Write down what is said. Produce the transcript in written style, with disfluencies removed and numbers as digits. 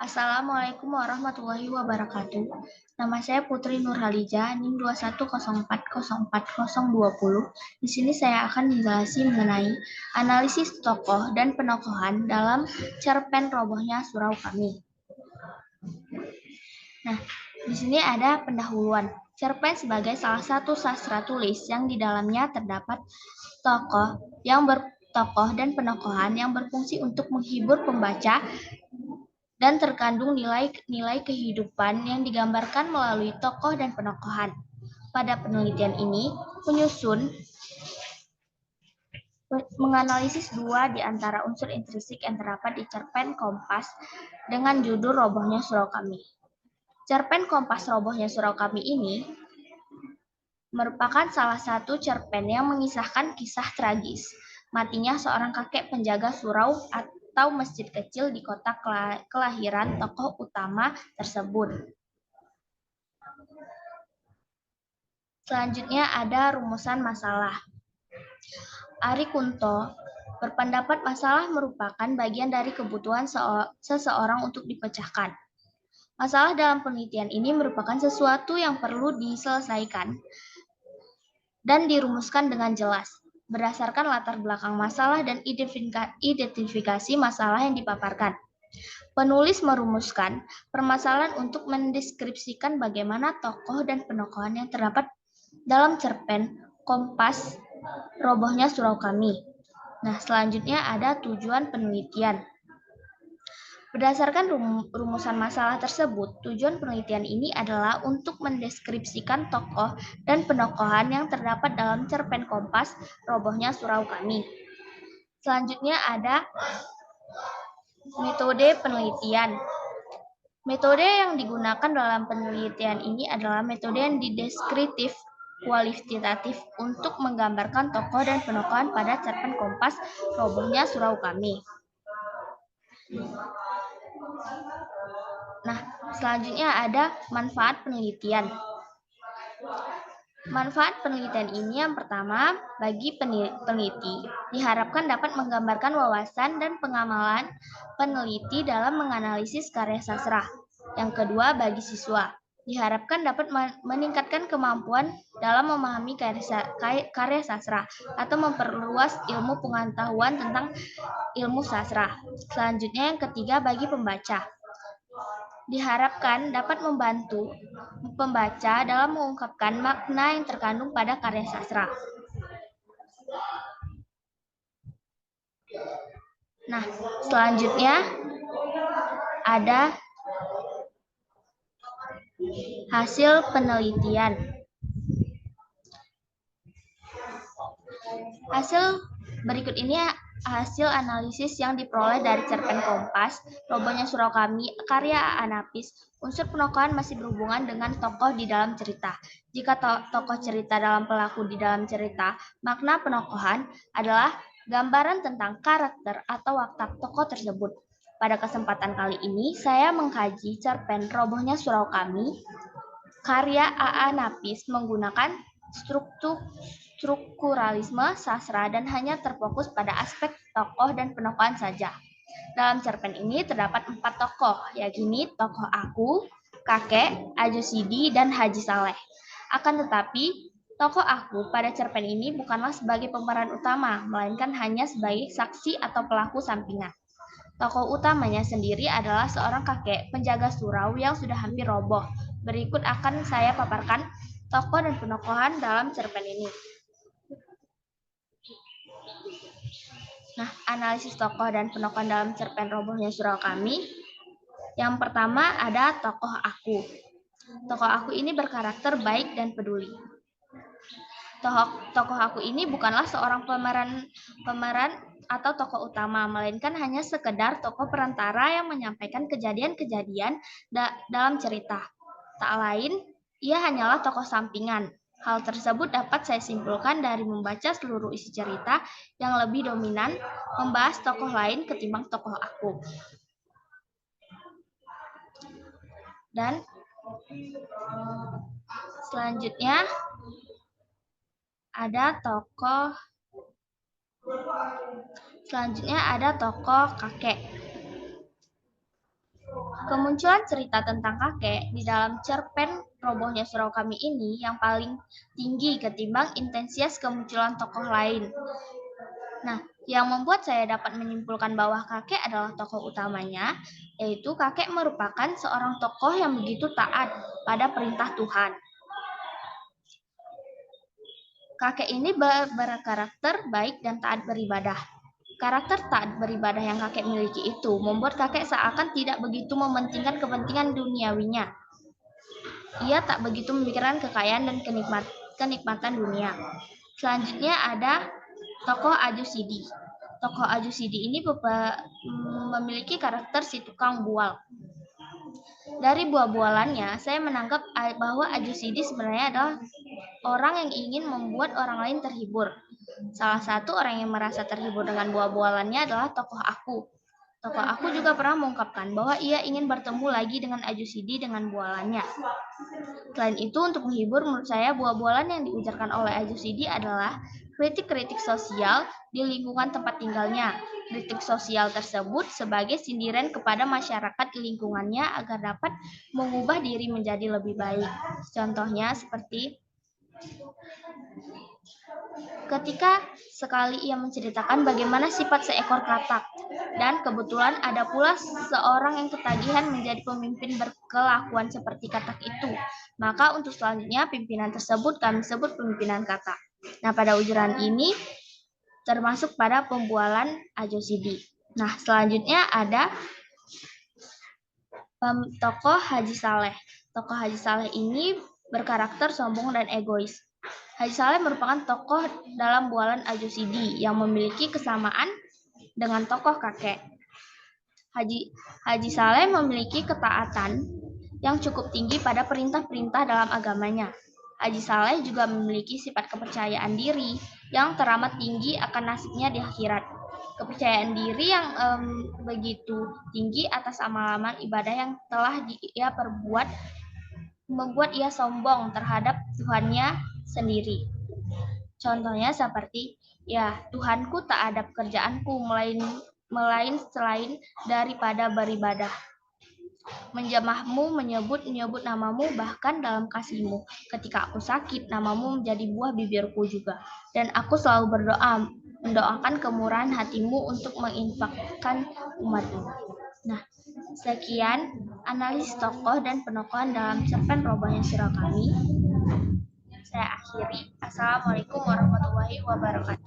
Assalamualaikum warahmatullahi wabarakatuh. Nama saya Putri Nurhaliza, NIM 210404020. Di sini saya akan menjelaskan mengenai analisis tokoh dan penokohan dalam cerpen Robohnya Surau Kami. Nah, di sini ada pendahuluan. Cerpen sebagai salah satu sastra tulis yang di dalamnya terdapat tokoh dan penokohan yang berfungsi untuk menghibur pembaca dan terkandung nilai-nilai kehidupan yang digambarkan melalui tokoh dan penokohan. Pada penelitian ini, penyusun menganalisis dua di antara unsur intrinsik yang terdapat di cerpen Kompas dengan judul Robohnya Surau Kami. Cerpen Kompas Robohnya Surau Kami ini merupakan salah satu cerpen yang mengisahkan kisah tragis matinya seorang kakek penjaga surau atau masjid kecil di kota kelahiran tokoh utama tersebut. Selanjutnya ada rumusan masalah. Ari Kunto berpendapat masalah merupakan bagian dari kebutuhan seseorang untuk dipecahkan. Masalah dalam penelitian ini merupakan sesuatu yang perlu diselesaikan dan dirumuskan dengan jelas, berdasarkan latar belakang masalah dan identifikasi masalah yang dipaparkan. Penulis merumuskan permasalahan untuk mendeskripsikan bagaimana tokoh dan penokohan yang terdapat dalam cerpen Kompas Robohnya Surau Kami. Nah, selanjutnya ada tujuan penelitian. Berdasarkan rumusan masalah tersebut, tujuan penelitian ini adalah untuk mendeskripsikan tokoh dan penokohan yang terdapat dalam cerpen Kompas Robohnya Surau Kami. Selanjutnya ada metode penelitian. Metode yang digunakan dalam penelitian ini adalah metode yang dideskriptif kualitatif untuk menggambarkan tokoh dan penokohan pada cerpen Kompas Robohnya Surau Kami. Nah, selanjutnya ada manfaat penelitian. Manfaat penelitian ini yang pertama, bagi peneliti, diharapkan dapat menggambarkan wawasan dan pengamalan peneliti dalam menganalisis karya sastra. Yang kedua, bagi siswa, diharapkan dapat meningkatkan kemampuan dalam memahami karya sastra atau memperluas ilmu pengetahuan tentang ilmu sastra. Selanjutnya yang ketiga, bagi pembaca, diharapkan dapat membantu pembaca dalam mengungkapkan makna yang terkandung pada karya sastra. Nah, selanjutnya ada hasil penelitian. Hasil berikut ini hasil analisis yang diperoleh dari cerpen Kompas Robohnya Surau Kami karya Anapis. Unsur penokohan masih berhubungan dengan tokoh di dalam cerita. Jika tokoh cerita dalam pelaku di dalam cerita, makna penokohan adalah gambaran tentang karakter atau watak tokoh tersebut. Pada kesempatan kali ini, saya mengkaji cerpen Robohnya Surau Kami karya A.A. Napis menggunakan strukturalisme sastra dan hanya terfokus pada aspek tokoh dan penokohan saja. Dalam cerpen ini terdapat 4 tokoh, yakni tokoh aku, kakek, Ajo Sidi, dan Haji Saleh. Akan tetapi, tokoh aku pada cerpen ini bukanlah sebagai pemeran utama, melainkan hanya sebagai saksi atau pelaku sampingan. Tokoh utamanya sendiri adalah seorang kakek penjaga surau yang sudah hampir roboh. Berikut akan saya paparkan tokoh dan penokohan dalam cerpen ini. Nah, analisis tokoh dan penokohan dalam cerpen Robohnya Surau Kami. Yang pertama ada tokoh aku. Tokoh aku ini berkarakter baik dan peduli. Tokoh aku ini bukanlah seorang pemeran atau tokoh utama, melainkan hanya sekedar tokoh perantara yang menyampaikan kejadian-kejadian dalam cerita. Tak lain, ia hanyalah tokoh sampingan. Hal tersebut dapat saya simpulkan dari membaca seluruh isi cerita yang lebih dominan membahas tokoh lain ketimbang tokoh aku. Dan selanjutnya ada tokoh kakek. Kemunculan cerita tentang kakek di dalam cerpen Robohnya Surau Kami ini yang paling tinggi ketimbang intensitas kemunculan tokoh lain. Nah, yang membuat saya dapat menyimpulkan bahwa kakek adalah tokoh utamanya, yaitu kakek merupakan seorang tokoh yang begitu taat pada perintah Tuhan. Kakek ini berkarakter baik dan taat beribadah. Karakter taat beribadah yang kakek miliki itu membuat kakek seakan tidak begitu mementingkan kepentingan duniawinya. Ia tak begitu memikirkan kekayaan dan kenikmatan dunia. Selanjutnya ada tokoh Aju Sidi. Tokoh Aju Sidi ini memiliki karakter si tukang bual. Dari buah-bualannya, saya menangkap bahwa Aju Sidi sebenarnya adalah orang yang ingin membuat orang lain terhibur. Salah satu orang yang merasa terhibur dengan buah-bualannya adalah tokoh aku. Tokoh aku juga pernah mengungkapkan bahwa ia ingin bertemu lagi dengan Aju Sidi dengan bualannya. Selain itu, untuk menghibur, menurut saya buah-bualan yang diujarkan oleh Aju Sidi adalah kritik-kritik sosial di lingkungan tempat tinggalnya. Kritik sosial tersebut sebagai sindiran kepada masyarakat di lingkungannya agar dapat mengubah diri menjadi lebih baik. Contohnya seperti ketika sekali ia menceritakan bagaimana sifat seekor katak, dan kebetulan ada pula seorang yang ketagihan menjadi pemimpin berkelakuan seperti katak itu. Maka untuk selanjutnya pimpinan tersebut kami sebut pimpinan katak. Nah, pada ujaran ini termasuk pada pembualan Aju Sidi. Nah, selanjutnya ada tokoh Haji Saleh. Tokoh Haji Saleh ini berkarakter sombong dan egois. Haji Saleh merupakan tokoh dalam bualan Aju Sidi yang memiliki kesamaan dengan tokoh kakek. Haji Saleh memiliki ketaatan yang cukup tinggi pada perintah-perintah dalam agamanya. Haji Saleh juga memiliki sifat kepercayaan diri yang teramat tinggi akan nasibnya di akhirat. Kepercayaan diri yang begitu tinggi atas amalan ibadah yang telah ia perbuat membuat ia sombong terhadap Tuhannya sendiri. Contohnya seperti, ya Tuhanku tak ada pekerjaanku melain selain daripada beribadah. Menjamahmu, menyebut namamu, bahkan dalam kasihmu. Ketika aku sakit, namamu menjadi buah bibirku juga. Dan aku selalu berdoa, mendoakan kemurahan hatimu untuk menginfakkan umatmu. Nah, sekian analisis tokoh dan penokohan dalam cerpen Robohnya Surau Kami. Saya akhiri. Assalamualaikum warahmatullahi wabarakatuh.